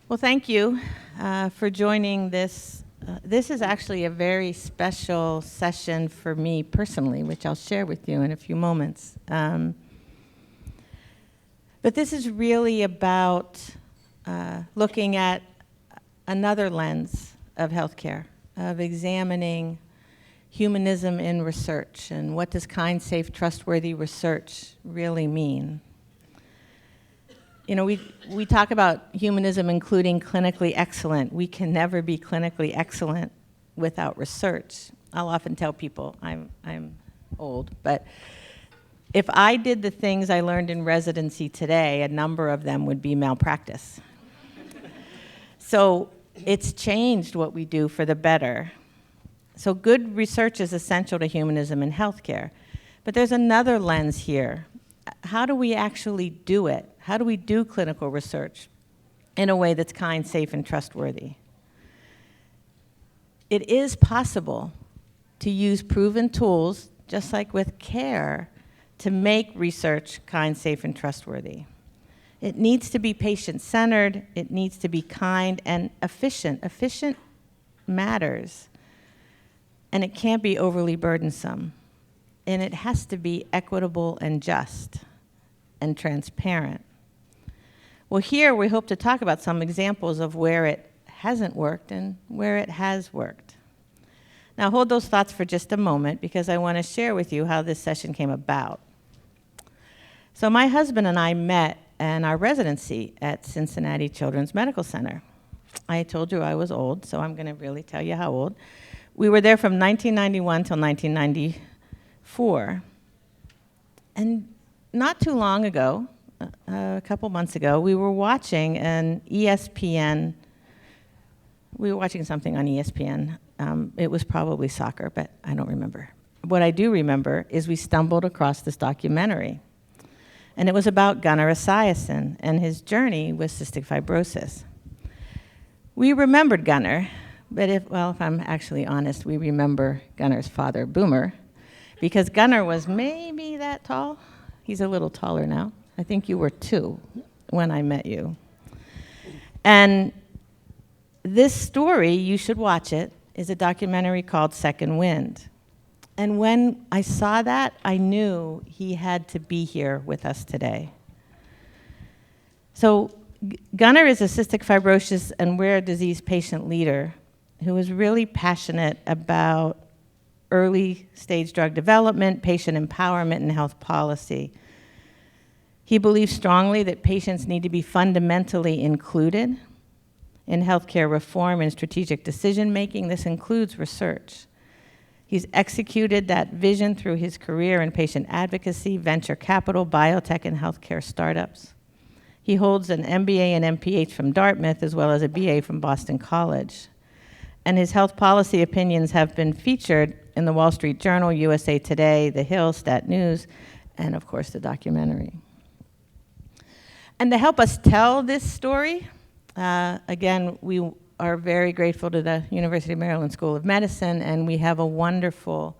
Well, thank you for joining this. This is actually a very special session for me personally, which I'll share with you in a few moments. But this is really about looking at another lens of healthcare, of examining humanism in research and what does kind, safe, trustworthy research really mean. You know, we talk about humanism including clinically excellent. We can never be clinically excellent without research. I'll often tell people, I'm old, but if I did the things I learned in residency today, a number of them would be malpractice. So it's changed what we do for the better. So good research is essential to humanism in healthcare. But there's another lens here. How do we actually do it? How do we do clinical research in a way that's kind, safe, and trustworthy? It is possible to use proven tools, just like with care, to make research kind, safe, and trustworthy. It needs to be patient-centered, it needs to be kind and efficient. Efficient matters, and it can't be overly burdensome. And it has to be equitable and just and transparent. Well, here we hope to talk about some examples of where it hasn't worked and where it has worked. Now hold those thoughts for just a moment because I want to share with you how this session came about. So my husband and I met in our residency at Cincinnati Children's Medical Center. I told you I was old, so I'm going to really tell you how old. We were there from 1991 till 1994. And not too long ago, a couple months ago, we were watching an ESPN. We were watching something on ESPN. It was probably soccer, but I don't remember. What I do remember is we stumbled across this documentary. And it was about Gunnar Esiason and his journey with cystic fibrosis. We remembered Gunnar, but if I'm actually honest, we remember Gunnar's father, Boomer, because Gunnar was maybe that tall. He's a little taller now. I think you were 2 when I met you. And this story, you should watch it, is a documentary called Second Wind. And when I saw that, I knew he had to be here with us today. So Gunnar is a cystic fibrosis and rare disease patient leader who is really passionate about early stage drug development, patient empowerment, and health policy. He believes strongly that patients need to be fundamentally included in healthcare reform and strategic decision-making. This includes research. He's executed that vision through his career in patient advocacy, venture capital, biotech, and healthcare startups. He holds an MBA and MPH from Dartmouth, as well as a BA from Boston College. And his health policy opinions have been featured in the Wall Street Journal, USA Today, The Hill, Stat News, and of course the documentary. And to help us tell this story, again, we are very grateful to the University of Maryland School of Medicine, and we have a wonderful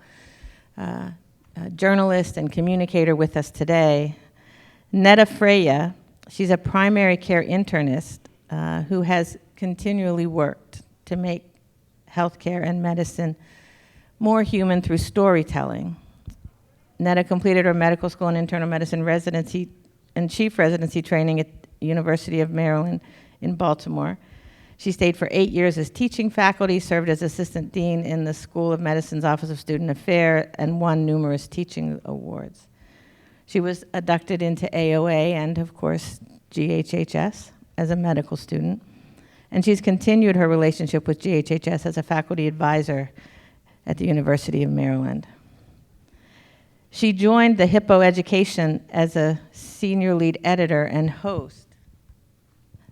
journalist and communicator with us today, Neda Frayha. She's a primary care internist who has continually worked to make healthcare and medicine more human through storytelling. Neda completed her medical school and internal medicine residency and chief residency training at University of Maryland in Baltimore. She stayed for 8 years as teaching faculty, served as assistant dean in the School of Medicine's Office of Student Affairs, and won numerous teaching awards. She was inducted into AOA and, of course, GHHS as a medical student. And she's continued her relationship with GHHS as a faculty advisor at the University of Maryland. She joined the Hippo Education as a senior lead editor and host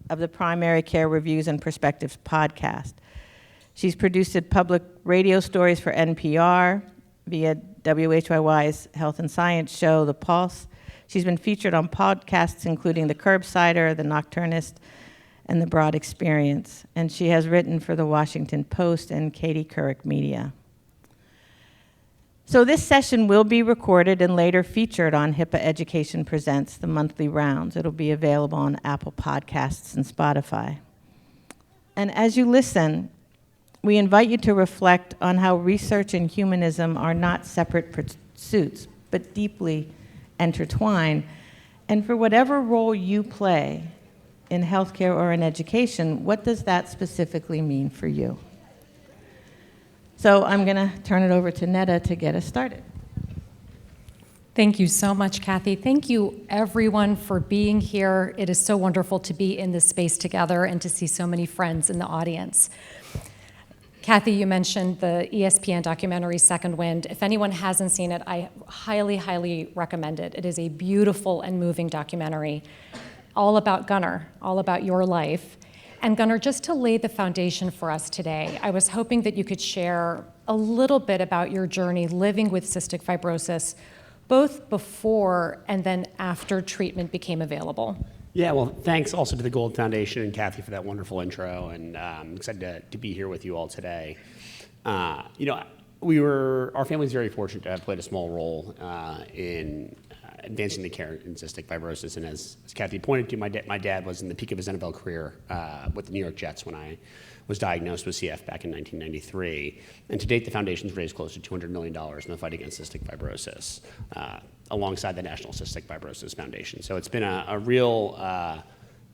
of the Primary Care Reviews and Perspectives podcast. She's produced public radio stories for NPR via WHYY's Health and Science show, The Pulse. She's been featured on podcasts including The Curbsider, The Nocturnist, and The Broad Experience. And she has written for The Washington Post and Katie Couric Media. So this session will be recorded and later featured on Hippo Education Presents, the monthly rounds. It'll be available on Apple Podcasts and Spotify. And as you listen, we invite you to reflect on how research and humanism are not separate pursuits, but deeply intertwined. And for whatever role you play in healthcare or in education, what does that specifically mean for you? So I'm going to turn it over to Neda to get us started. Thank you so much, Kathy. Thank you, everyone, for being here. It is so wonderful to be in this space together and to see so many friends in the audience. Kathy, you mentioned the ESPN documentary, Second Wind. If anyone hasn't seen it, I highly, highly recommend it. It is a beautiful and moving documentary, all about Gunnar, all about your life. And Gunnar, just to lay the foundation for us today, I was hoping that you could share a little bit about your journey living with cystic fibrosis, both before and then after treatment became available. Yeah, well, thanks also to the Gold Foundation and Kathy for that wonderful intro, and I'm excited to be here with you all today. Our family's very fortunate to have played a small role in advancing the care in cystic fibrosis, and as Kathy pointed to, my dad was in the peak of his NFL career with the New York Jets when I was diagnosed with CF back in 1993. And to date, the foundation's raised close to $200 million in the fight against cystic fibrosis, alongside the National Cystic Fibrosis Foundation. So it's been a real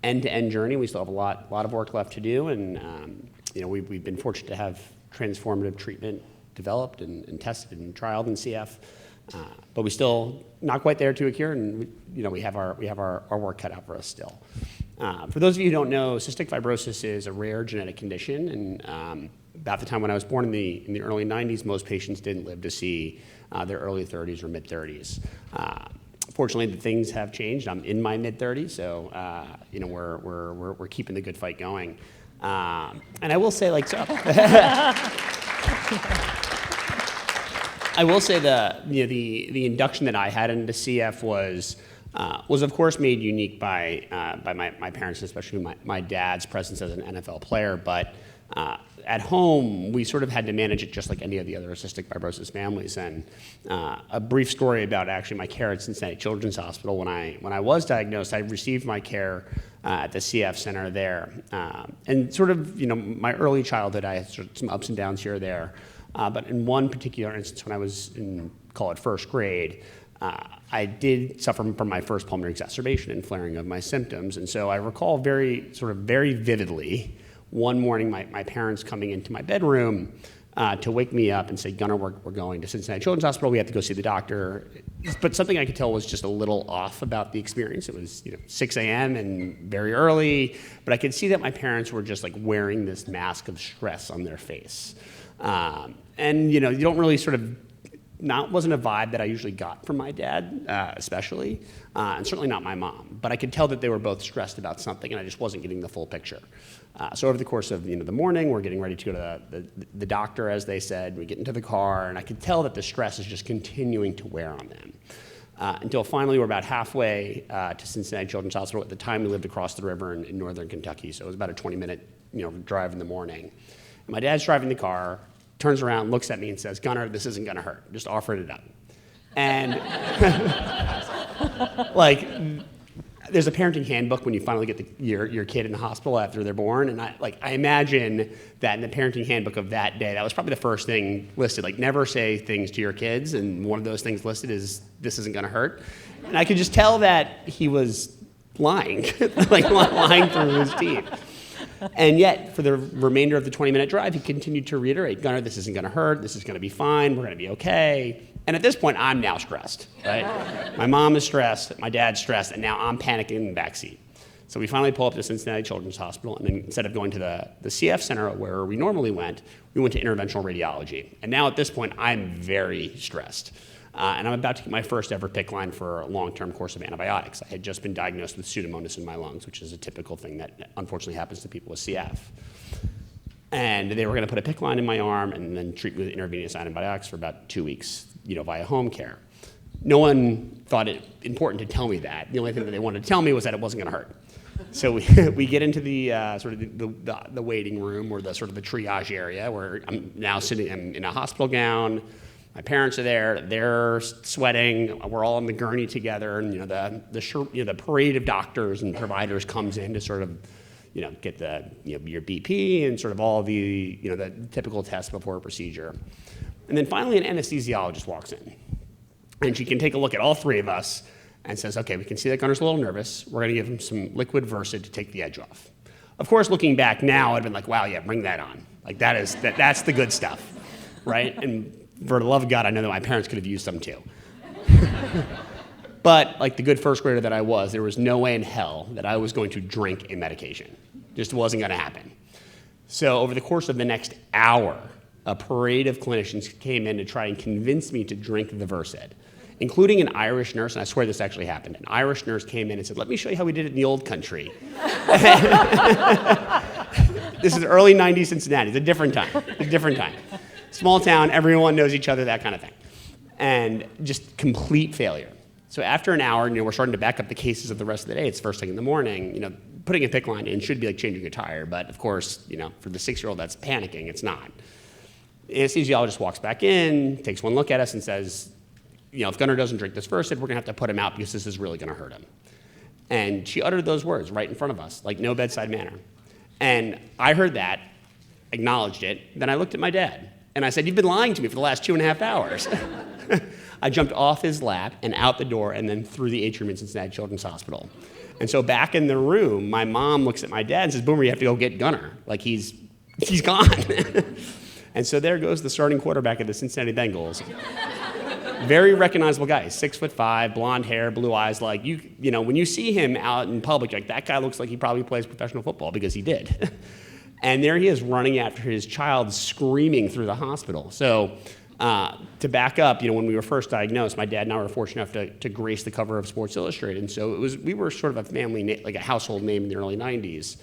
end-to-end journey. We still have a lot of work left to do, and we've been fortunate to have transformative treatment developed and tested and trialed in CF. But we still not quite there to a cure, and we have our work cut out for us still. For those of you who don't know, cystic fibrosis is a rare genetic condition, and about the time when I was born in the early 90s, most patients didn't live to see their early 30s or mid 30s. Fortunately, the things have changed. I'm in my mid 30s, so we're keeping the good fight going. And I will say, I will say the induction that I had into CF was of course made unique by my parents, especially my dad's presence as an NFL player. But at home, we sort of had to manage it just like any of the other cystic fibrosis families. And a brief story about actually my care at Cincinnati Children's Hospital. When I was diagnosed, I received my care at the CF center there. And sort of, my early childhood, I had sort of some ups and downs here or there. But in one particular instance, when I was in, call it first grade, I did suffer from my first pulmonary exacerbation and flaring of my symptoms. And so I recall very vividly one morning my parents coming into my bedroom to wake me up and say, Gunnar, we're going to Cincinnati Children's Hospital. We have to go see the doctor. But something I could tell was just a little off about the experience. It was 6 a.m. and very early. But I could see that my parents were just like wearing this mask of stress on their face. And you don't really wasn't a vibe that I usually got from my dad, especially, and certainly not my mom. But I could tell that they were both stressed about something, and I just wasn't getting the full picture. So over the course of the morning, we're getting ready to go to the doctor, as they said. We get into the car, and I could tell that the stress is just continuing to wear on them. Until finally we're about halfway to Cincinnati Children's Hospital. At the time, we lived across the river in northern Kentucky, so it was about a 20-minute drive in the morning. And my dad's driving the car, turns around, looks at me and says, Gunnar, this isn't going to hurt. Just offer it up. And there's a parenting handbook when you finally get your kid in the hospital after they're born. And I imagine that in the parenting handbook of that day, that was probably the first thing listed. Never say things to your kids. And one of those things listed is, this isn't going to hurt. And I could just tell that he was lying, lying through his teeth. And yet, for the remainder of the 20-minute drive, he continued to reiterate, Gunnar, this isn't going to hurt. This is going to be fine. We're going to be okay. And at this point, I'm now stressed, right? My mom is stressed. My dad's stressed. And now I'm panicking in the backseat. So we finally pull up to Cincinnati Children's Hospital. And then instead of going to the CF center where we normally went, we went to interventional radiology. And now at this point, I'm very stressed. And I'm about to get my first ever PICC line for a long-term course of antibiotics. I had just been diagnosed with Pseudomonas in my lungs, which is a typical thing that unfortunately happens to people with CF. And they were going to put a PICC line in my arm and then treat me with intravenous antibiotics for about 2 weeks, via home care. No one thought it important to tell me that. The only thing that they wanted to tell me was that it wasn't going to hurt. So we get into the the waiting room, or the triage area, where I'm now sitting in a hospital gown. My parents are there, they're sweating, we're all on the gurney together, and the parade of doctors and providers comes in to get the, your BP and sort of all the, the typical tests before a procedure. And then finally an anesthesiologist walks in. And she can take a look at all three of us and says, okay, we can see that Gunnar's a little nervous. We're gonna give him some liquid Versed to take the edge off. Of course, looking back now, I'd been like, wow, yeah, bring that on. Like that's the good stuff, right? And for the love of God, I know that my parents could have used some too. But like the good first grader that I was, there was no way in hell that I was going to drink a medication. Just wasn't gonna happen. So over the course of the next hour, a parade of clinicians came in to try and convince me to drink the Versed, including an Irish nurse, and I swear this actually happened. An Irish nurse came in and said, let me show you how we did it in the old country. This is early 90s Cincinnati. It's a different time. Small town, everyone knows each other, that kind of thing. And just complete failure. So after an hour, we're starting to back up the cases of the rest of the day. It's first thing in the morning. Putting a PICC line in should be like changing a tire, but of course, for the 6-year-old that's panicking, it's not. The anesthesiologist walks back in, takes one look at us and says, if Gunnar doesn't drink this Versed, we're gonna have to put him out because this is really gonna hurt him. And she uttered those words right in front of us, like no bedside manner. And I heard that, acknowledged it, then I looked at my dad and I said, you've been lying to me for the last 2.5 hours. I jumped off his lap and out the door and then through the atrium in Cincinnati Children's Hospital. And so back in the room, my mom looks at my dad and says, Boomer, you have to go get Gunnar. Like he's gone. And so there goes the starting quarterback of the Cincinnati Bengals. Very recognizable guy, 6'5", blonde hair, blue eyes. Like when you see him out in public, like that guy looks like he probably plays professional football because he did. And there he is running after his child, screaming through the hospital. So to back up, when we were first diagnosed, my dad and I were fortunate enough to grace the cover of Sports Illustrated. And so we were sort of a family, like a household name in the early 90s.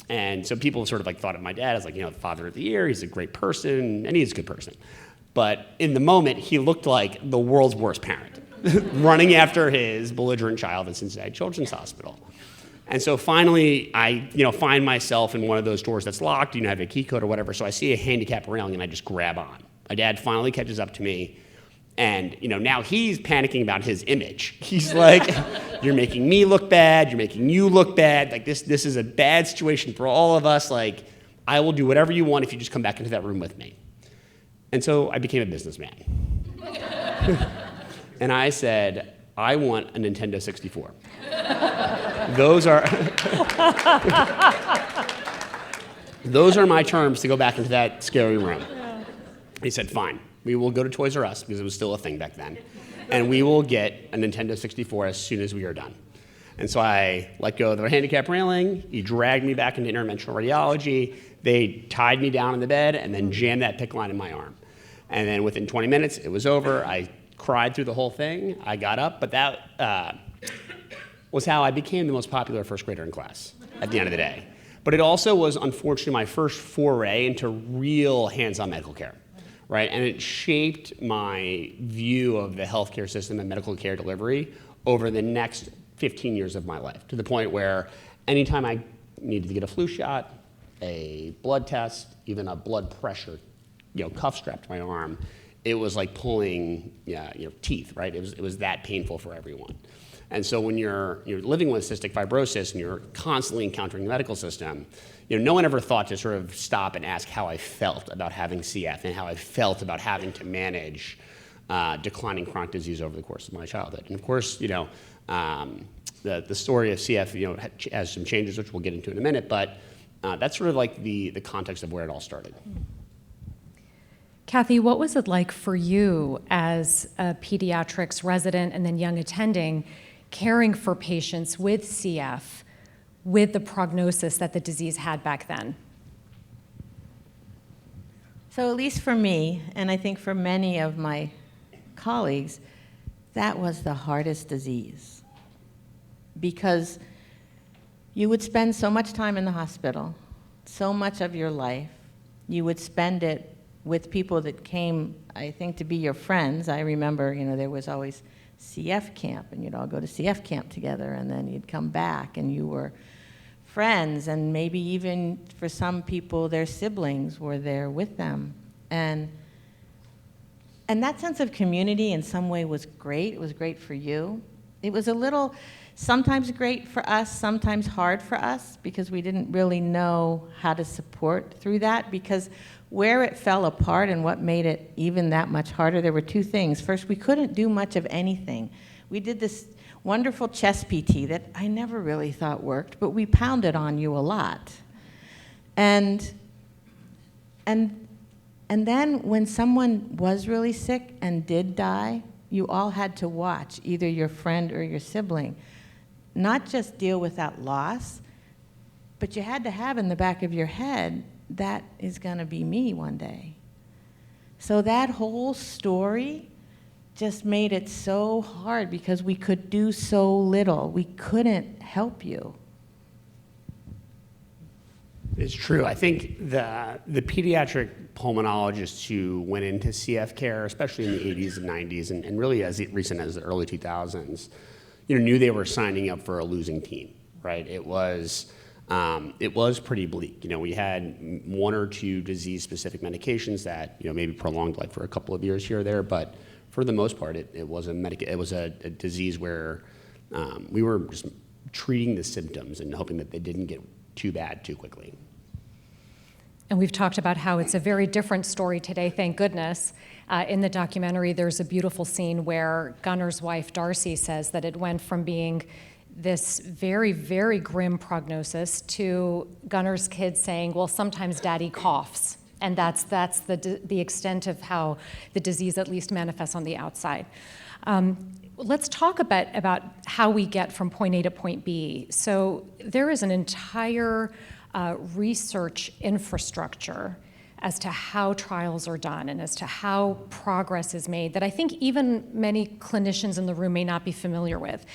And so people sort of like thought of my dad as like, the father of the year. He's a great person, and he's a good person. But in the moment, he looked like the world's worst parent, running after his belligerent child at Cincinnati Children's Hospital. And so finally, I find myself in one of those doors that's locked, have a key code or whatever, so I see a handicap railing and I just grab on. My dad finally catches up to me, and now he's panicking about his image. He's like, you're making me look bad, you're making you look bad, like this is a bad situation for all of us, like I will do whatever you want if you just come back into that room with me. And so I became a businessman. And I said, I want a Nintendo 64. Those are my terms to go back into that scary room. Yeah. He said, fine, we will go to Toys R Us, because it was still a thing back then, and we will get a Nintendo 64 as soon as we are done. And so I let go of the handicap railing. He dragged me back into interventional radiology. They tied me down in the bed and then jammed that PICC line in my arm. And then within 20 minutes, it was over. I cried through the whole thing. I got up, but that was how I became the most popular first grader in class at the end of the day. But it also was, unfortunately, my first foray into real hands-on medical care, right? And it shaped my view of the healthcare system and medical care delivery over the next 15 years of my life, to the point where anytime I needed to get a flu shot, a blood test, even a blood pressure, cuff strap to my arm, it was like pulling teeth, right? It was that painful for everyone. And so when you're living with cystic fibrosis and you're constantly encountering the medical system, no one ever thought to sort of stop and ask how I felt about having CF and how I felt about having to manage declining chronic disease over the course of my childhood. And of course, the story of CF, has some changes, which we'll get into in a minute, but that's sort of like the context of where it all started. Kathy, what was it like for you as a pediatrics resident and then young attending, caring for patients with CF with the prognosis that the disease had back then? So at least for me, and I think for many of my colleagues, that was the hardest disease, because you would spend so much time in the hospital, so much of your life. You would spend it with people that came, I think, to be your friends. I remember, there was always CF camp, and you'd all go to CF camp together, and then you'd come back, and you were friends, and maybe even for some people, their siblings were there with them. And that sense of community in some way was great. It was great for you. It was a little Sometimes great for us, sometimes hard for us, because we didn't really know how to support through that, because where it fell apart and what made it even that much harder, there were two things. First, we couldn't do much of anything. We did this wonderful chest PT that I never really thought worked, but we pounded on you a lot. And then when someone was really sick and did die, you all had to watch, either your friend or your sibling, not just deal with that loss, but you had to have in the back of your head, that is going to be me one day. So that whole story just made it so hard because we could do so little. We couldn't help you. It's true. I think the pediatric pulmonologists who went into CF care, especially in the 80s and 90s, and really as recent as the early 2000s, knew they were signing up for a losing team, right? It was pretty bleak. We had one or two disease-specific medications that maybe prolonged life for a couple of years here or there, but for the most part, it was a disease where we were just treating the symptoms and hoping that they didn't get too bad too quickly. And we've talked about how it's a very different story today, thank goodness. In the documentary, there's a beautiful scene where Gunnar's wife, Darcy, says that it went from being this very, very grim prognosis to Gunnar's kids saying, well, sometimes daddy coughs. And that's the extent of how the disease at least manifests on the outside. Let's talk about how we get from point A to point B. So there is an entire research infrastructure as to how trials are done and as to how progress is made that I think even many clinicians in the room may not be familiar with.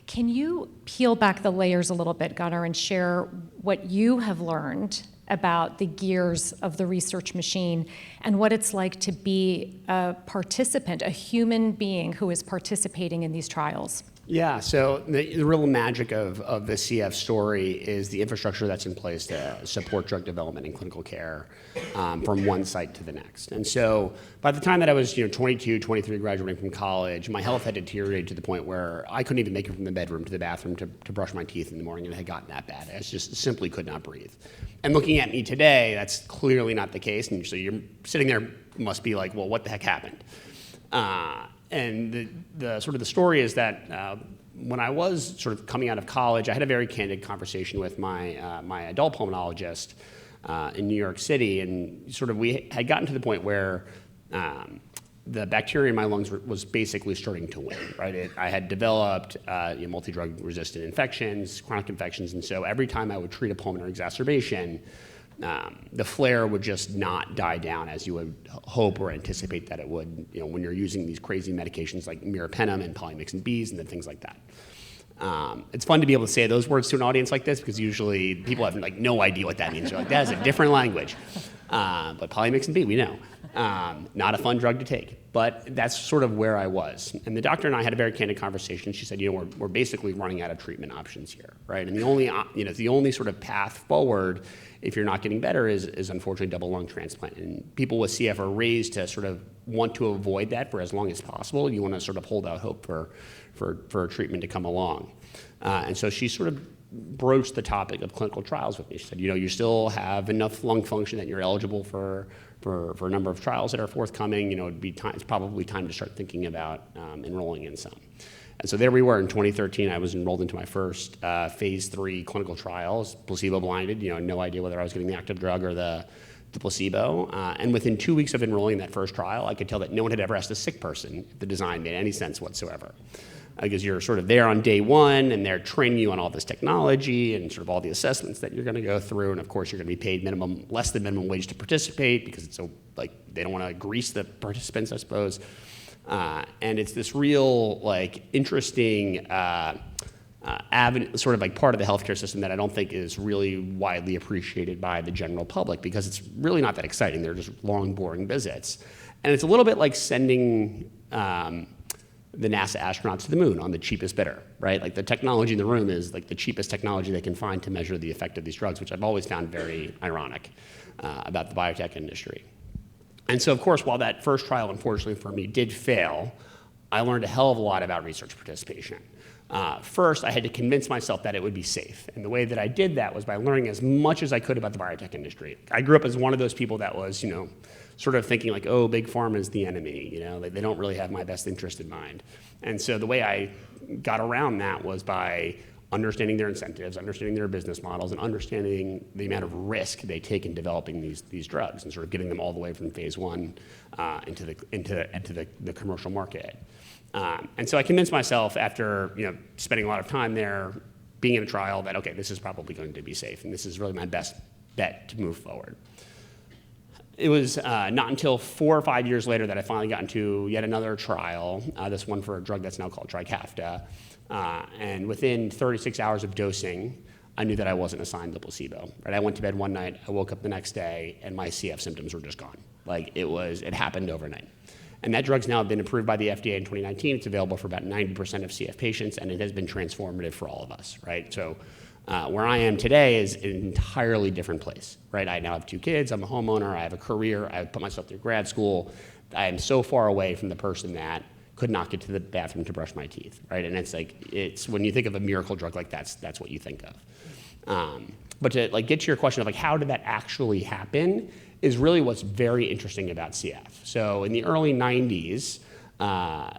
Can you peel back the layers a little bit, Gunnar, and share what you have learned about the gears of the research machine and what it's like to be a participant, a human being who is participating in these trials? Yeah, so the real magic of the CF story is the infrastructure that's in place to support drug development and clinical care from one site to the next. And so by the time that I was 22, 23, graduating from college, my health had deteriorated to the point where I couldn't even make it from the bedroom to the bathroom to brush my teeth in the morning, and it had gotten that bad. I just simply could not breathe. And looking at me today, that's clearly not the case, and so you're sitting there, must be like, well, what the heck happened? And the sort of the story is that when I was sort of coming out of college, I had a very candid conversation with my adult pulmonologist in New York City, and sort of we had gotten to the point where the bacteria in my lungs was basically starting to win, right? I had developed multi-drug resistant infections, chronic infections, and so every time I would treat a pulmonary exacerbation, the flare would just not die down as you would hope or anticipate that it would, when you're using these crazy medications like meropenem and polymyxin Bs and then things like that. It's fun to be able to say those words to an audience like this because usually people have no idea what that means. They're like, that is a different language. But polymyxin B, we know. Not a fun drug to take. But that's sort of where I was. And the doctor and I had a very candid conversation. She said, we're basically running out of treatment options here, right? And the only sort of path forward if you're not getting better is unfortunately double lung transplant. And people with CF are raised to sort of want to avoid that for as long as possible. You want to sort of hold out hope for a treatment to come along. And so she sort of broached the topic of clinical trials with me. She said, you still have enough lung function that you're eligible for a number of trials that are forthcoming. It's probably time to start thinking about enrolling in some. And so there we were in 2013. I was enrolled into my first phase 3 clinical trials, placebo-blinded, no idea whether I was getting the active drug or the placebo. And within 2 weeks of enrolling in that first trial, I could tell that no one had ever asked a sick person if the design made any sense whatsoever. Because you're sort of there on day one, and they're training you on all this technology and sort of all the assessments that you're going to go through. And of course, you're going to be paid less than minimum wage to participate because it's so they don't want to grease the participants, I suppose. And it's this real interesting avenue, sort of part of the healthcare system that I don't think is really widely appreciated by the general public because it's really not that exciting. They're just long, boring visits, and it's a little bit like sending the NASA astronauts to the moon on the cheapest bidder, right? The technology in the room is the cheapest technology they can find to measure the effect of these drugs, which I've always found very ironic about the biotech industry. And so, of course, while that first trial, unfortunately for me, did fail, I learned a hell of a lot about research participation. First, I had to convince myself that it would be safe. And the way that I did that was by learning as much as I could about the biotech industry. I grew up as one of those people that was, sort of thinking like, oh, big pharma is the enemy. They don't really have my best interest in mind. And so the way I got around that was by understanding their incentives, understanding their business models, and understanding the amount of risk they take in developing these drugs, and sort of getting them all the way from phase one into the commercial market. And so I convinced myself after spending a lot of time there, being in a trial, that okay, this is probably going to be safe, and this is really my best bet to move forward. It was not until 4 or 5 years later that I finally got into yet another trial, this one for a drug that's now called Trikafta. And within 36 hours of dosing, I knew that I wasn't assigned the placebo. Right? I went to bed one night, I woke up the next day, and my CF symptoms were just gone. Like it happened overnight. And that drug's now been approved by the FDA in 2019. It's available for about 90% of CF patients, and it has been transformative for all of us, right? So where I am today is an entirely different place, right? I now have 2 kids, I'm a homeowner, I have a career, I put myself through grad school. I am so far away from the person that could not get to the bathroom to brush my teeth, right? And it's when you think of a miracle drug, like that's what you think of. But to get to your question of how did that actually happen is really what's very interesting about CF. So in the early 90s,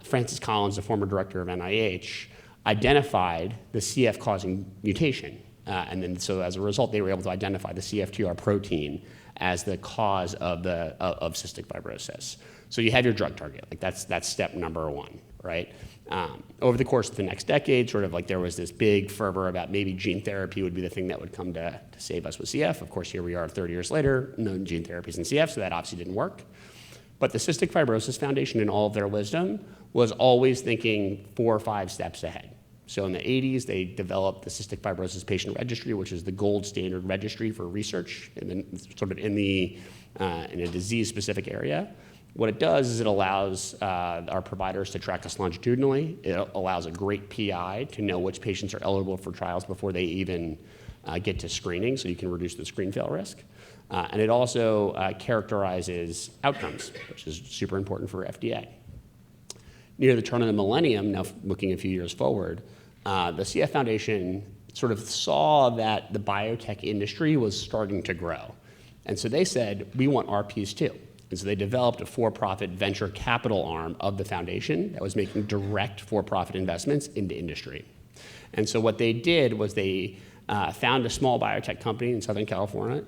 Francis Collins, the former director of NIH, identified the CF-causing mutation. And then so as a result, they were able to identify the CFTR protein as the cause of cystic fibrosis. So you have your drug target. That's step number 1, right? Over the course of the next decade, there was this big fervor about maybe gene therapy would be the thing that would come to save us with CF. Of course, here we are 30 years later, no gene therapies in CF, so that obviously didn't work. But the Cystic Fibrosis Foundation, in all of their wisdom, was always thinking 4 or 5 steps ahead. So in the 80s, they developed the Cystic Fibrosis Patient Registry, which is the gold standard registry for research in a disease-specific area. What it does is it allows our providers to track us longitudinally. It allows a great PI to know which patients are eligible for trials before they even get to screening, so you can reduce the screen fail risk. And it also characterizes outcomes, which is super important for FDA. Near the turn of the millennium, now looking a few years forward, the CF Foundation sort of saw that the biotech industry was starting to grow. And so they said, we want our piece too. And so they developed a for-profit venture capital arm of the foundation that was making direct for-profit investments into industry. And so what they did was they found a small biotech company in Southern California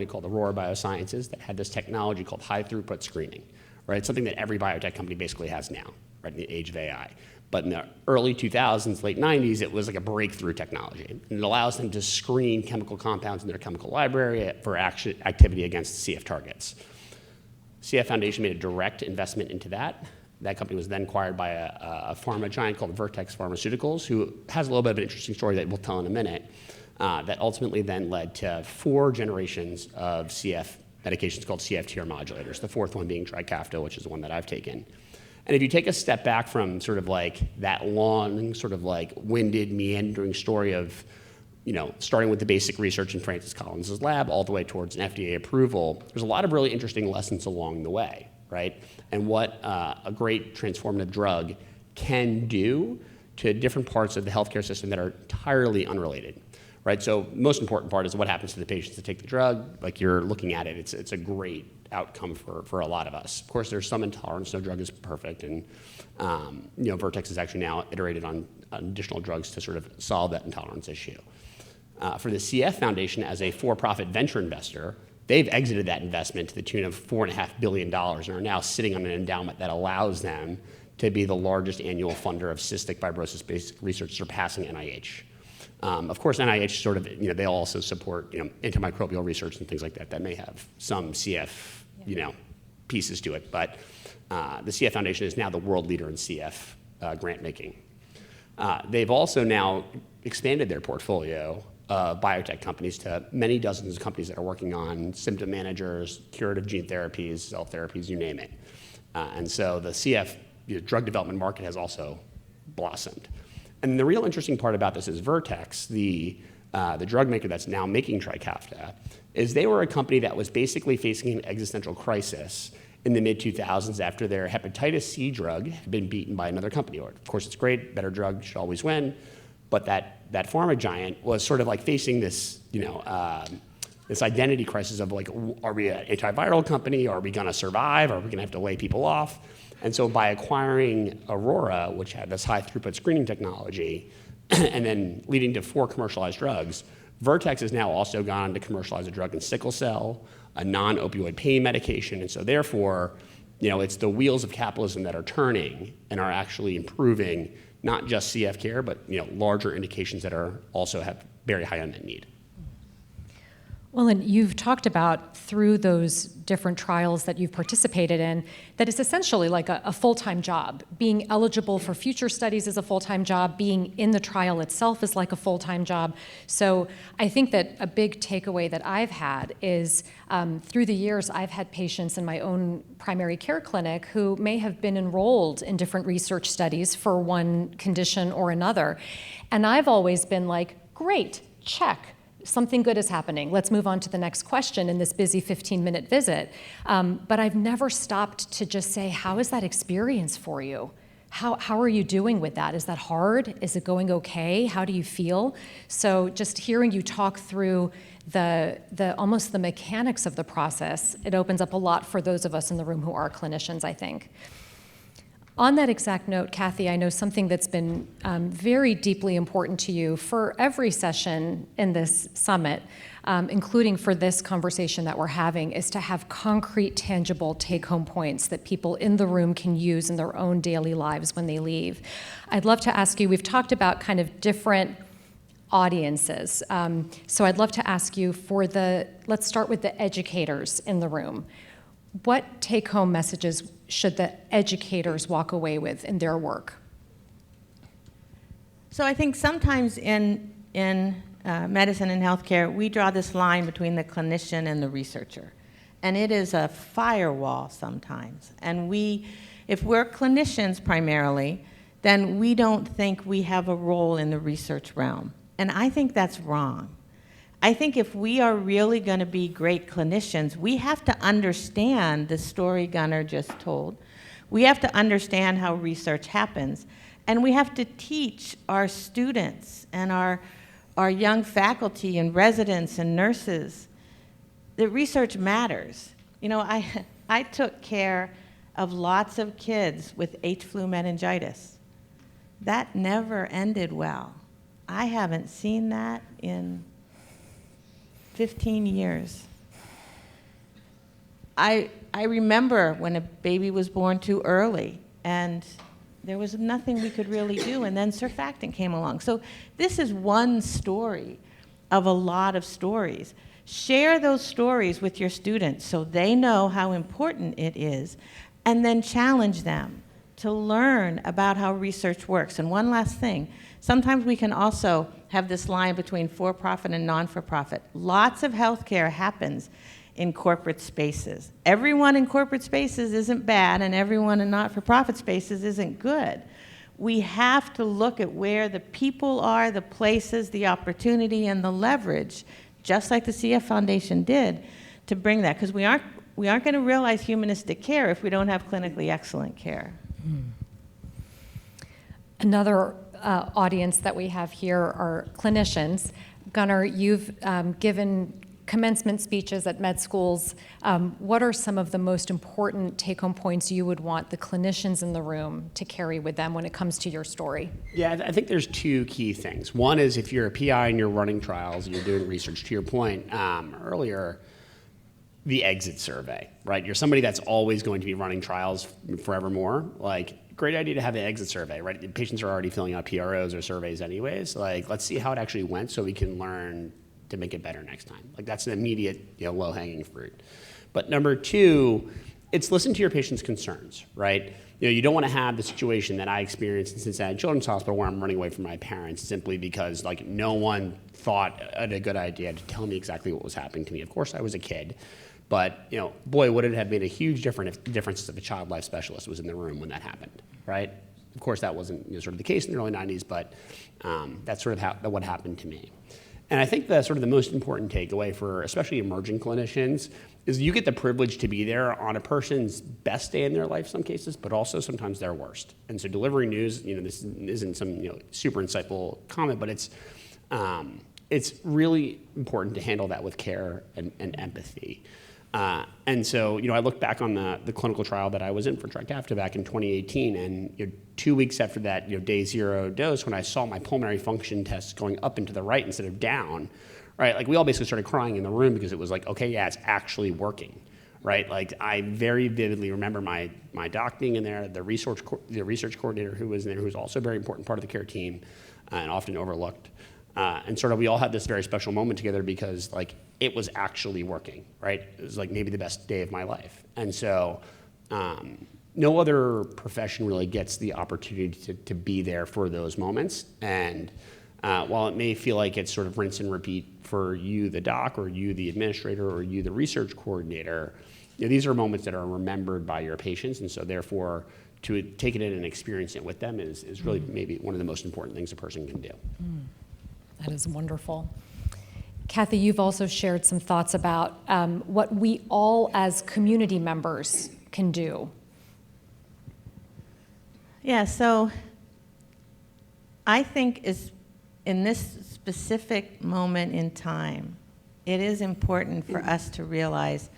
called Aurora Biosciences that had this technology called high-throughput screening, right? It's something that every biotech company basically has now, right, in the age of AI. But in the early 2000s, late 90s, it was like a breakthrough technology. And it allows them to screen chemical compounds in their chemical library for activity against CF targets. CF Foundation made a direct investment into that. That company was then acquired by a pharma giant called Vertex Pharmaceuticals, who has a little bit of an interesting story that we'll tell in a minute, that ultimately then led to 4 generations of CF medications called CFTR modulators, the 4th one being Trikafta, which is the one that I've taken. And if you take a step back from that long, winded, meandering story of, starting with the basic research in Francis Collins' lab all the way towards an FDA approval, there's a lot of really interesting lessons along the way, right? And what a great transformative drug can do to different parts of the healthcare system that are entirely unrelated, right? So most important part is what happens to the patients that take the drug. Like you're looking at it, it's a great outcome for a lot of us. Of course, there's some intolerance. No drug is perfect, and Vertex has actually now iterated on additional drugs to sort of solve that intolerance issue. For the CF Foundation, as a for-profit venture investor, they've exited that investment to the tune of $4.5 billion and are now sitting on an endowment that allows them to be the largest annual funder of cystic fibrosis-based research, surpassing NIH. Of course, NIH they also support antimicrobial research and things like that that may have some CF pieces to it. But the CF Foundation is now the world leader in CF grant making. They've also now expanded their portfolio of biotech companies to many dozens of companies that are working on symptom managers, curative gene therapies, cell therapies, you name it. And so the CF drug development market has also blossomed. And the real interesting part about this is Vertex, the drug maker that's now making Trikafta, is they were a company that was basically facing an existential crisis in the mid-2000s after their hepatitis C drug had been beaten by another company. Or, of course, it's great, better drug should always win, but that pharma giant was sort of like facing this, this identity crisis of like, are we an antiviral company? Are we gonna survive? Are we gonna have to lay people off? And so by acquiring Aurora, which had this high throughput screening technology, and then leading to 4 commercialized drugs, Vertex has now also gone to commercialize a drug in sickle cell, a non-opioid pain medication, and so therefore, it's the wheels of capitalism that are turning and are actually improving not just CF care, but larger indications that are also have very high unmet need. Well, and you've talked about through those different trials that you've participated in, that it's essentially like a full-time job. Being eligible for future studies is a full-time job. Being in the trial itself is like a full-time job. So I think that a big takeaway that I've had is through the years, I've had patients in my own primary care clinic who may have been enrolled in different research studies for one condition or another. And I've always been like, great, check. Something good is happening. Let's move on to the next question in this busy 15-minute visit. But I've never stopped to just say, how is that experience for you? How are you doing with that? Is that hard? Is it going okay? How do you feel? So just hearing you talk through the almost the mechanics of the process, it opens up a lot for those of us in the room who are clinicians, I think. On that exact note, Kathy, I know something that's been very deeply important to you for every session in this summit, including for this conversation that we're having, is to have concrete, tangible take-home points that people in the room can use in their own daily lives when they leave. I'd love to ask you, we've talked about kind of different audiences. So I'd love to ask you let's start with the educators in the room. What take-home messages should the educators walk away with in their work? So I think sometimes in medicine and healthcare, we draw this line between the clinician and the researcher. And it is a firewall sometimes. And if we're clinicians primarily, then we don't think we have a role in the research realm. And I think that's wrong. I think if we are really going to be great clinicians, we have to understand the story Gunnar just told. We have to understand how research happens. And we have to teach our students and our young faculty and residents and nurses that research matters. I took care of lots of kids with H-flu meningitis. That never ended well. I haven't seen that in 15 years. I remember when a baby was born too early and there was nothing we could really do, and then surfactant came along. So this is one story of a lot of stories. Share those stories with your students so they know how important it is, and then challenge them to learn about how research works. And one last thing, sometimes we can also have this line between for-profit and non-for-profit. Lots of healthcare happens in corporate spaces. Everyone in corporate spaces isn't bad, and everyone in not-for-profit spaces isn't good. We have to look at where the people are, the places, the opportunity, and the leverage, just like the CF Foundation did, to bring that. Because we aren't going to realize humanistic care if we don't have clinically excellent care. Another audience that we have here are clinicians. Gunnar, you've given commencement speeches at med schools. What are some of the most important take-home points you would want the clinicians in the room to carry with them when it comes to your story? Yeah, I think there's 2 key things. One is if you're a PI and you're running trials and you're doing research, to your point earlier, the exit survey, right? You're somebody that's always going to be running trials forevermore. Great idea to have an exit survey, right? The patients are already filling out PROs or surveys anyways. Let's see how it actually went so we can learn to make it better next time. That's an immediate, low-hanging fruit. But number 2, it's listen to your patient's concerns, right? You don't want to have the situation that I experienced in Cincinnati Children's Hospital where I'm running away from my parents simply because no one thought it a good idea to tell me exactly what was happening to me. Of course, I was a kid. But, boy, would it have made a huge difference if a child life specialist was in the room when that happened, right? Of course, that wasn't sort of the case in the early 90s, but that's sort of what happened to me. And I think the sort of the most important takeaway for especially emerging clinicians is you get the privilege to be there on a person's best day in their life, some cases, but also sometimes their worst. And so delivering news, this isn't some super insightful comment, but it's really important to handle that with care and empathy. And so, I look back on the clinical trial that I was in for Trikafta back in 2018, and 2 weeks after that, day 0 dose, when I saw my pulmonary function tests going up and to the right instead of down, right? Like we all basically started crying in the room because it was like, okay, yeah, it's actually working, right? Like I very vividly remember my doc being in there, the research coordinator who was in there, who was also a very important part of the care team and often overlooked. And sort of we all had this very special moment together because like it was actually working, right? It was like maybe the best day of my life. And so no other profession really gets the opportunity to be there for those moments. And while it may feel like it's sort of rinse and repeat for you, the doc, or you, the administrator, or you, the research coordinator, these are moments that are remembered by your patients. And so therefore, to take it in and experience it with them is really maybe one of the most important things a person can do. That is wonderful. Kathy, you've also shared some thoughts about what we all as community members can do. Yeah, so I think in this specific moment in time, it is important for us to realize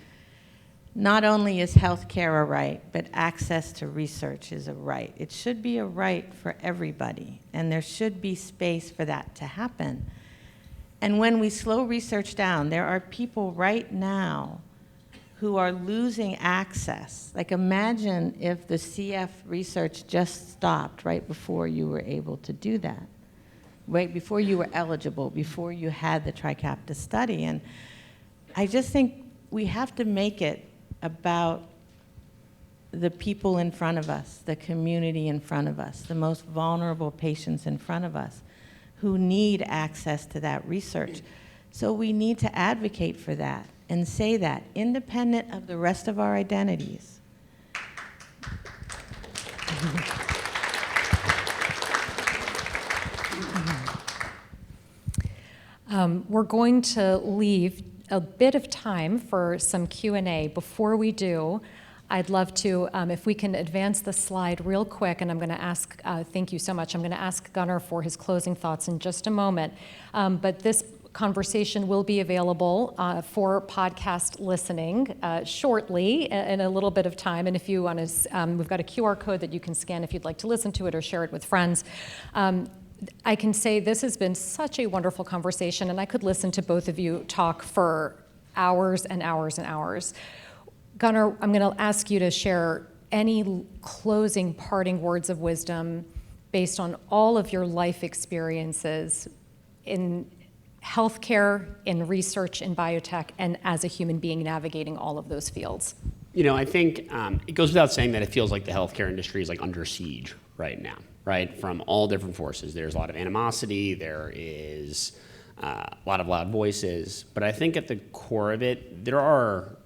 not only is healthcare a right, but access to research is a right. It should be a right for everybody, and there should be space for that to happen. And when we slow research down, there are people right now who are losing access. Like imagine if the CF research just stopped right before you were able to do that, right before you were eligible, before you had the Trikafta study. And I just think we have to make it about the people in front of us, the community in front of us, the most vulnerable patients in front of us who need access to that research. So we need to advocate for that and say that, independent of the rest of our identities. We're going to leave a bit of time for some Q&A. Before we do, I'd love to, if we can advance the slide real quick, and I'm going to ask, thank you so much, I'm going to ask Gunnar for his closing thoughts in just a moment. But this conversation will be available for podcast listening shortly in a little bit of time. And if you want to, we've got a QR code that you can scan if you'd like to listen to it or share it with friends. I can say this has been such a wonderful conversation, and I could listen to both of you talk for hours and hours and hours. Gunnar, I'm going to ask you to share any closing parting words of wisdom based on all of your life experiences in healthcare, in research, in biotech, and as a human being navigating all of those fields. I think it goes without saying that it feels like the healthcare industry is like under siege right now, right? From all different forces. There's a lot of animosity, there is a lot of loud voices, but I think at the core of it, there are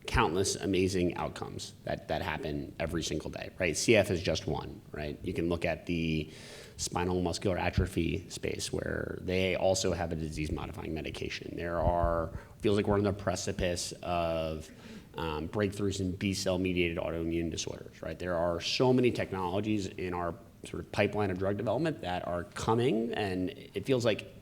countless amazing outcomes that happen every single day, right? CF is just one, right? You can look at the spinal muscular atrophy space where they also have a disease-modifying medication. Feels like we're on the precipice of breakthroughs in B-cell mediated autoimmune disorders, right? There are so many technologies in our sort of pipeline of drug development that are coming, and it feels like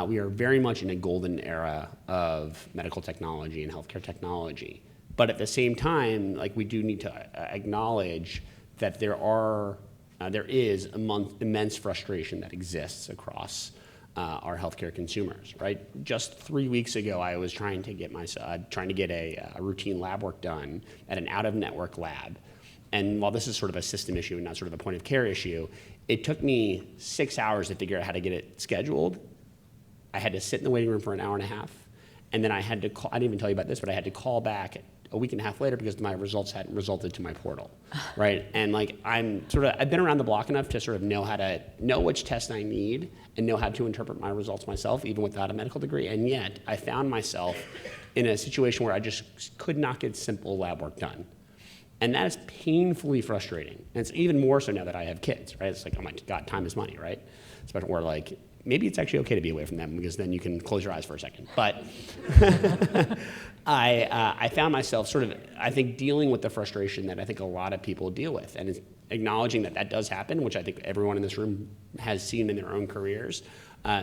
we are very much in a golden era of medical technology and healthcare technology. But at the same time, like we do need to acknowledge that there is immense frustration that exists across our healthcare consumers, right? Just 3 weeks ago, I was trying to get a routine lab work done at an out-of-network lab. And while this is sort of a system issue and not sort of a point of care issue, it took me 6 hours to figure out how to get it scheduled. I had to sit in the waiting room for an hour and a half. And then I had to call, I didn't even tell you about this, but I had to call back a week and a half later because my results hadn't resulted to my portal, right? And like I've been around the block enough to sort of know which test I need and know how to interpret my results myself, even without a medical degree. And yet I found myself in a situation where I just could not get simple lab work done. And that is painfully frustrating. And it's even more so now that I have kids, right? It's like, oh my God, time is money, right? Especially where like maybe it's actually okay to be away from them because then you can close your eyes for a second. But I found myself sort of, I think, dealing with the frustration that I think a lot of people deal with, and it's acknowledging that that does happen, which I think everyone in this room has seen in their own careers,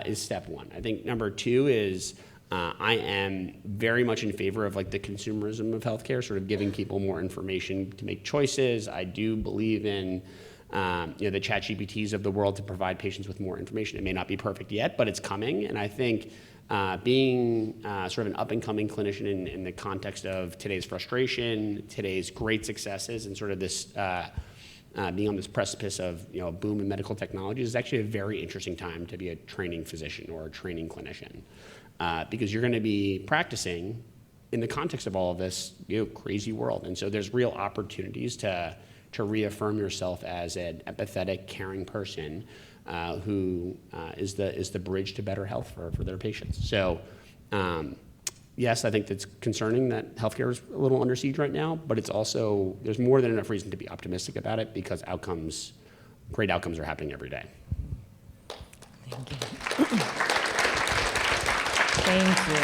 is step one. I think number two is I am very much in favor of like the consumerism of healthcare, sort of giving people more information to make choices. I do believe in the ChatGPTs of the world to provide patients with more information. It may not be perfect yet, but it's coming. And I think being sort of an up-and-coming clinician in the context of today's frustration, today's great successes, and sort of this being on this precipice of a boom in medical technology is actually a very interesting time to be a training physician or a training clinician, because you're going to be practicing in the context of all of this crazy world. And so there's real opportunities to reaffirm yourself as an empathetic, caring person who is the bridge to better health for their patients. So yes, I think it's concerning that healthcare is a little under siege right now, but it's also, there's more than enough reason to be optimistic about it because great outcomes are happening every day. Thank you. Thank you.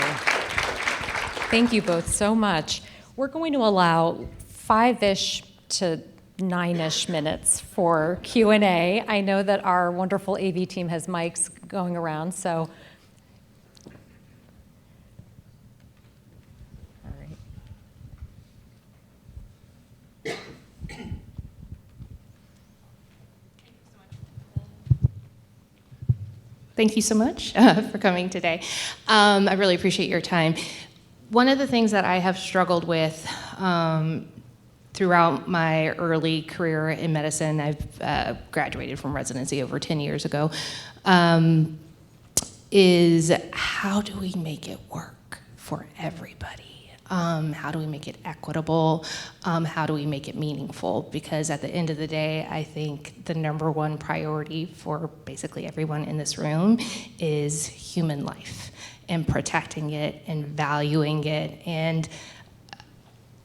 Thank you both so much. We're going to allow 5-ish to 9-ish minutes for Q&A. I know that our wonderful AV team has mics going around, so. All right. Thank you so much for coming today. I really appreciate your time. One of the things that I have struggled with throughout my early career in medicine, I've graduated from residency over 10 years ago, is how do we make it work for everybody? How do we make it equitable? How do we make it meaningful? Because at the end of the day, I think the number one priority for basically everyone in this room is human life and protecting it and valuing it and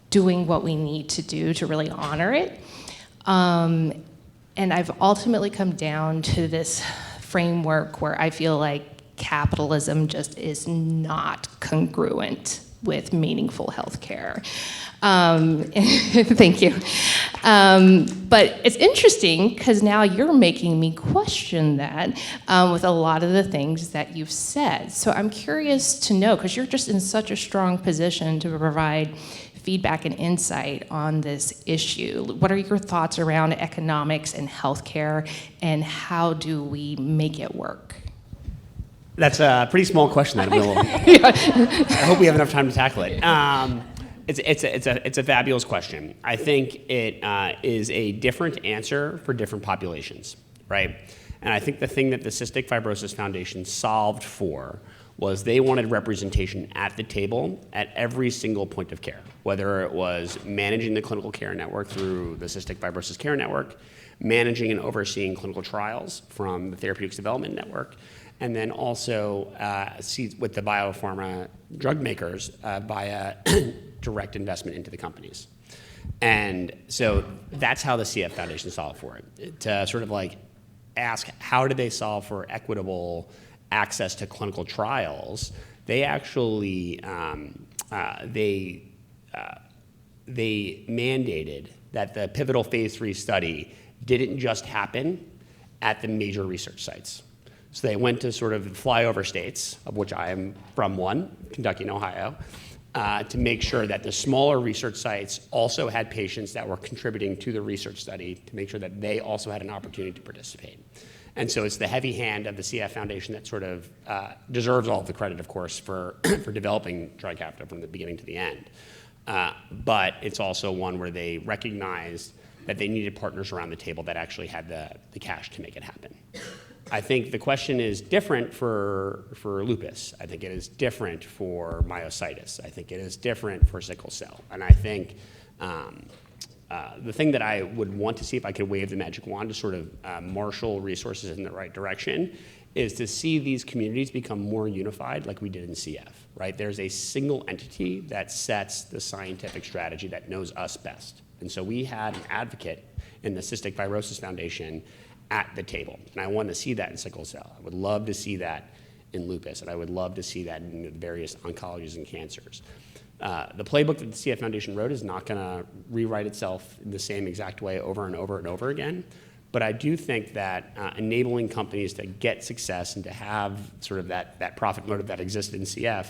doing what we need to do to really honor it. And I've ultimately come down to this framework where I feel like capitalism just is not congruent with meaningful healthcare. Thank you. But it's interesting because now you're making me question that with a lot of the things that you've said. So I'm curious to know, because you're just in such a strong position to provide feedback and insight on this issue. What are your thoughts around economics and healthcare, and how do we make it work? That's a pretty small question. I hope we have enough time to tackle it. It's a fabulous question. I think it is a different answer for different populations, right? And I think the thing that the Cystic Fibrosis Foundation solved for was they wanted representation at the table at every single point of care, whether it was managing the clinical care network through the Cystic Fibrosis Care Network, managing and overseeing clinical trials from the Therapeutics Development Network, and then also with the biopharma drug makers via direct investment into the companies. And so that's how the CF Foundation solved for it, to sort of like ask how do they solve for equitable access to clinical trials. They actually they mandated that the pivotal phase 3 study didn't just happen at the major research sites. So they went to sort of flyover states, of which I am from one, Kentucky and Ohio, to make sure that the smaller research sites also had patients that were contributing to the research study to make sure that they also had an opportunity to participate. And so it's the heavy hand of the CF Foundation that sort of deserves all of the credit, of course, for developing TRICAPTA from the beginning to the end. But it's also one where they recognized that they needed partners around the table that actually had the cash to make it happen. I think the question is different for lupus. I think it is different for myositis. I think it is different for sickle cell. And I think the thing that I would want to see if I could wave the magic wand to sort of marshal resources in the right direction is to see these communities become more unified like we did in CF, right? There's a single entity that sets the scientific strategy that knows us best. And so we had an advocate in the Cystic Fibrosis Foundation at the table. And I want to see that in sickle cell. I would love to see that in lupus, and I would love to see that in the various oncologies and cancers. The playbook that the CF Foundation wrote is not going to rewrite itself in the same exact way over and over and over again. But I do think that enabling companies to get success and to have sort of that profit motive that exists in CF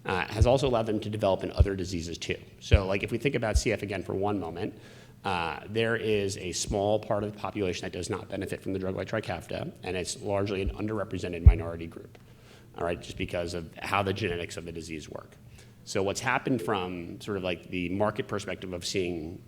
has also allowed them to develop in other diseases too. So like if we think about CF again for one moment, there is a small part of the population that does not benefit from the drug like Trikafta, and it's largely an underrepresented minority group, all right, just because of how the genetics of the disease work. So what's happened from sort of like the market perspective of seeing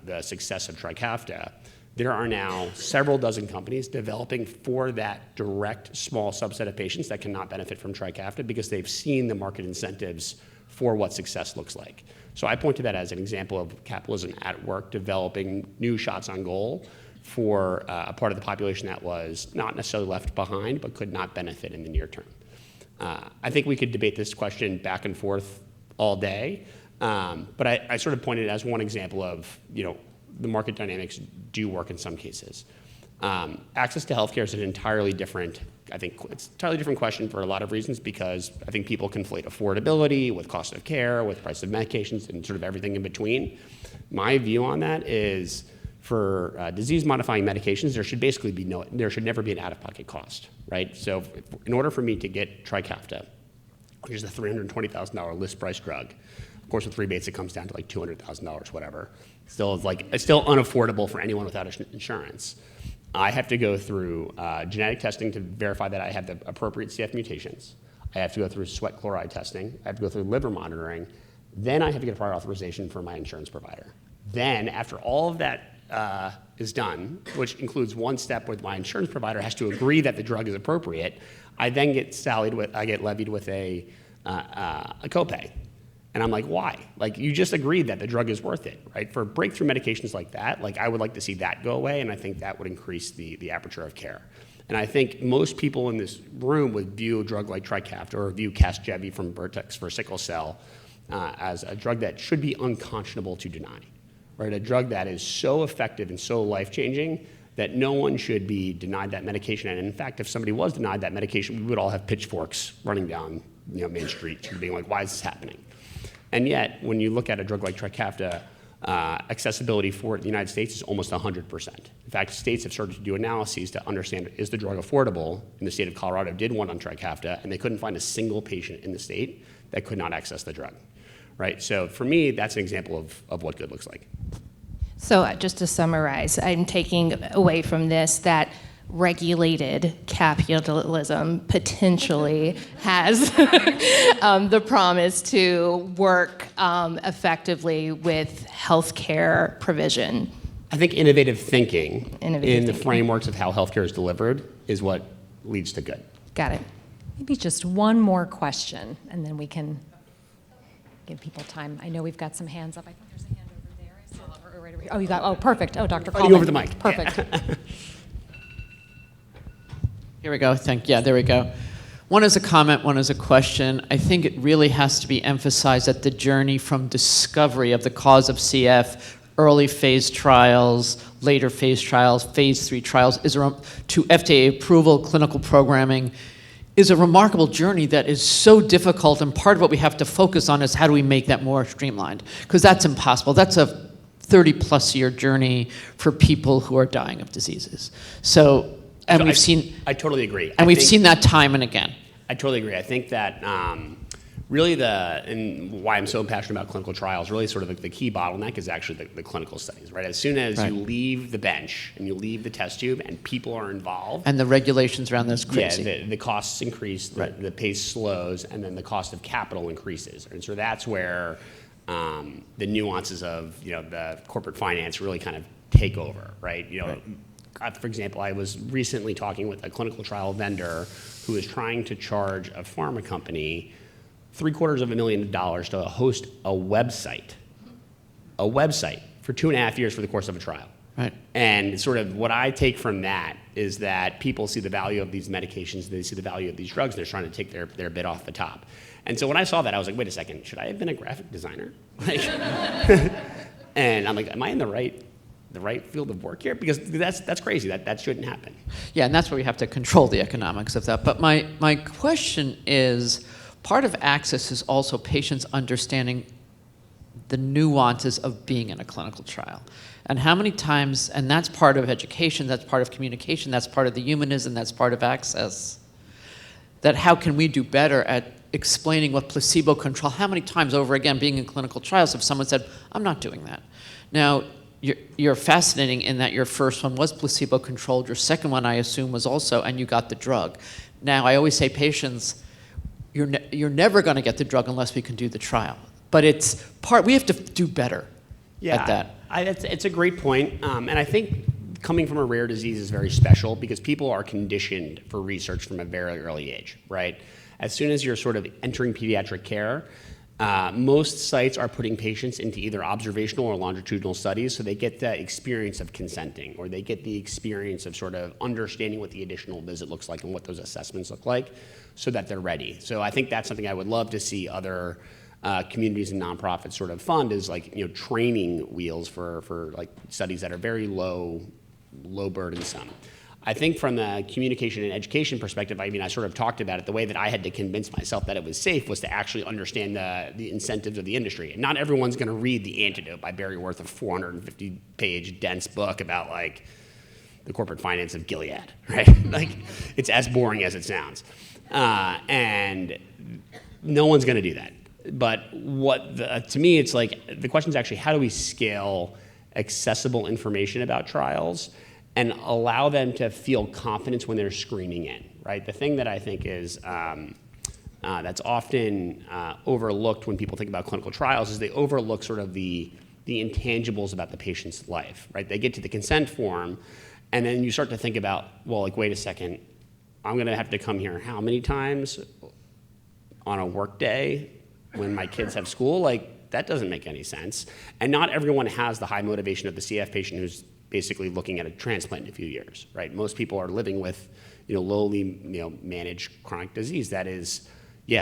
the success of Trikafta, there are now several dozen companies developing for that direct small subset of patients that cannot benefit from Trikafta because they've seen the market incentives for what success looks like. So I point to that as an example of capitalism at work, developing new shots on goal for a part of the population that was not necessarily left behind but could not benefit in the near term. I think we could debate this question back and forth all day, but I sort of pointed it as one example of, the market dynamics do work in some cases. Access to healthcare is an entirely different, I think it's an entirely different question for a lot of reasons because I think people conflate affordability with cost of care, with price of medications, and sort of everything in between. My view on that is for disease-modifying medications, there should never be an out-of-pocket cost, right? So in order for me to get Trikafta, which is a $320,000 list price drug, of course, with rebates, it comes down to like $200,000, whatever. It's still unaffordable for anyone without insurance. I have to go through genetic testing to verify that I have the appropriate CF mutations. I have to go through sweat chloride testing. I have to go through liver monitoring. Then I have to get a prior authorization from my insurance provider. Then, after all of that is done, which includes one step where my insurance provider has to agree that the drug is appropriate, I then get levied with a copay. And I'm like, why? Like, you just agreed that the drug is worth it, right? For breakthrough medications like that, I would like to see that go away, and I think that would increase the aperture of care. And I think most people in this room would view a drug like Trikafta or view Casgevy from Vertex for sickle cell as a drug that should be unconscionable to deny, right? A drug that is so effective and so life-changing that no one should be denied that medication. And in fact, if somebody was denied that medication, we would all have pitchforks running down Main Street being like, why is this happening? And yet, when you look at a drug like Trikafta, accessibility for it in the United States is almost 100%. In fact, states have started to do analyses to understand, is the drug affordable? And the state of Colorado did one on Trikafta, and they couldn't find a single patient in the state that could not access the drug, right? So for me, that's an example of what good looks like. So just to summarize, I'm taking away from this that regulated capitalism potentially has the promise to work effectively with healthcare provision. I think innovative thinking in the frameworks of how healthcare is delivered is what leads to good. Got it. Maybe just one more question, and then we can give people time. I know we've got some hands up. I think there's a hand over there. I saw right over here. Oh, you got, perfect. Oh, Dr. Coleman. You over the mic. Perfect. Here we go. There we go. One is a comment, one is a question. I think it really has to be emphasized that the journey from discovery of the cause of CF, early phase trials, later phase trials, phase 3 trials, to FDA approval, clinical programming, is a remarkable journey that is so difficult, and part of what we have to focus on is how do we make that more streamlined? Because that's impossible. That's a 30-plus year journey for people who are dying of diseases. And I totally agree. And we've seen that time and again. I totally agree. I think that really and why I'm so passionate about clinical trials, really sort of the key bottleneck is actually the clinical studies, right? As soon as you leave the bench and you leave the test tube and people are involved. And the regulations around this crazy. Yeah, the costs increase, the pace slows, and then the cost of capital increases. And so that's where the nuances of, the corporate finance really kind of take over, right? For example, I was recently talking with a clinical trial vendor who is trying to charge a pharma company $750,000 to host a website for 2.5 years for the course of a trial. Right. And sort of what I take from that is that people see the value of these medications, they see the value of these drugs, and they're trying to take their bit off the top. And so when I saw that, I was like, wait a second, should I have been a graphic designer? And I'm like, am I in the right the right field of work here? Because that's crazy. That shouldn't happen. Yeah, and that's where we have to control the economics of that. But my question is, part of access is also patients understanding the nuances of being in a clinical trial. And how many times, and that's part of education, that's part of communication, that's part of the humanism, that's part of access, that how can we do better at explaining what placebo control, how many times over again being in clinical trials have someone said, I'm not doing that. Now, you're fascinating in that your first one was placebo controlled, your second one I assume was also, and you got the drug. Now, I always say patients, you're never gonna get the drug unless we can do the trial. But we have to do better at that. It's a great point. And I think coming from a rare disease is very special because people are conditioned for research from a very early age, right? As soon as you're sort of entering pediatric care, most sites are putting patients into either observational or longitudinal studies, so they get the experience of consenting, or they get the experience of sort of understanding what the additional visit looks like and what those assessments look like, so that they're ready. So I think that's something I would love to see other communities and nonprofits sort of fund, is like, training wheels for like studies that are very low burdensome. I think from the communication and education perspective, I sort of talked about it, the way that I had to convince myself that it was safe was to actually understand the incentives of the industry. And not everyone's gonna read The Antidote by Barry Worth, a 450-page dense book about like the corporate finance of Gilead, right? Like, it's as boring as it sounds. And no one's gonna do that. But to me, it's like, the question is actually, how do we scale accessible information about trials and allow them to feel confidence when they're screening in, right? The thing that I think is that's often overlooked when people think about clinical trials is they overlook sort of the intangibles about the patient's life, right? They get to the consent form, and then you start to think about, well, like, wait a second, I'm gonna have to come here how many times on a work day when my kids have school? Like, that doesn't make any sense. And not everyone has the high motivation of the CF patient who's basically looking at a transplant in a few years, right? Most people are living with, lowly, managed chronic disease that is,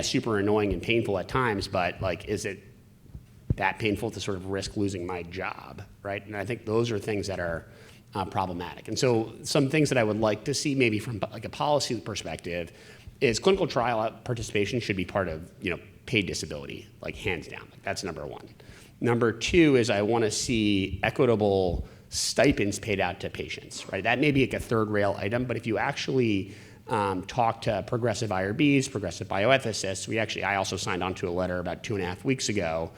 super annoying and painful at times, but like, is it that painful to sort of risk losing my job, right? And I think those are things that are problematic. And so some things that I would like to see maybe from like a policy perspective is clinical trial participation should be part of, paid disability, like hands down. Like, that's number one. Number two is I want to see equitable stipends paid out to patients, right? That may be like a third rail item, but if you actually talk to progressive IRBs, progressive bioethicists, I also signed on to a letter about 2.5 weeks ago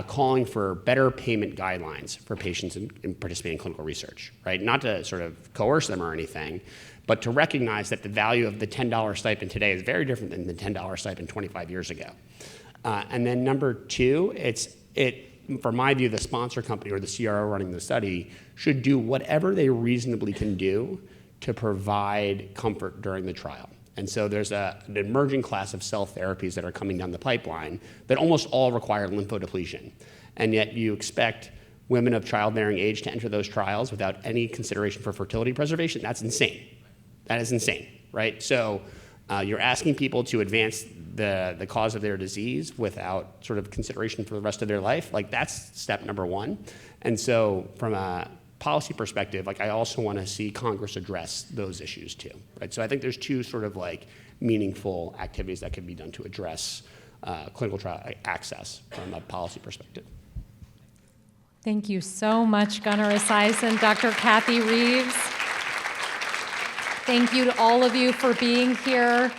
calling for better payment guidelines for patients in participating in clinical research, right? Not to sort of coerce them or anything, but to recognize that the value of the $10 stipend today is very different than the $10 stipend 25 years ago. And then number two, from my view, the sponsor company or the CRO running the study should do whatever they reasonably can do to provide comfort during the trial. And so there's an emerging class of cell therapies that are coming down the pipeline that almost all require lymphodepletion. And yet you expect women of childbearing age to enter those trials without any consideration for fertility preservation. That's insane. That is insane, right? So you're asking people to advance the cause of their disease without sort of consideration for the rest of their life. Like, that's step number one. And so from a policy perspective, like, I also want to see Congress address those issues too, right? So I think there's two sort of like meaningful activities that can be done to address clinical trial access from a policy perspective. Thank you so much, Gunnar Esiason, Dr. Kathy Reeves. Thank you to all of you for being here.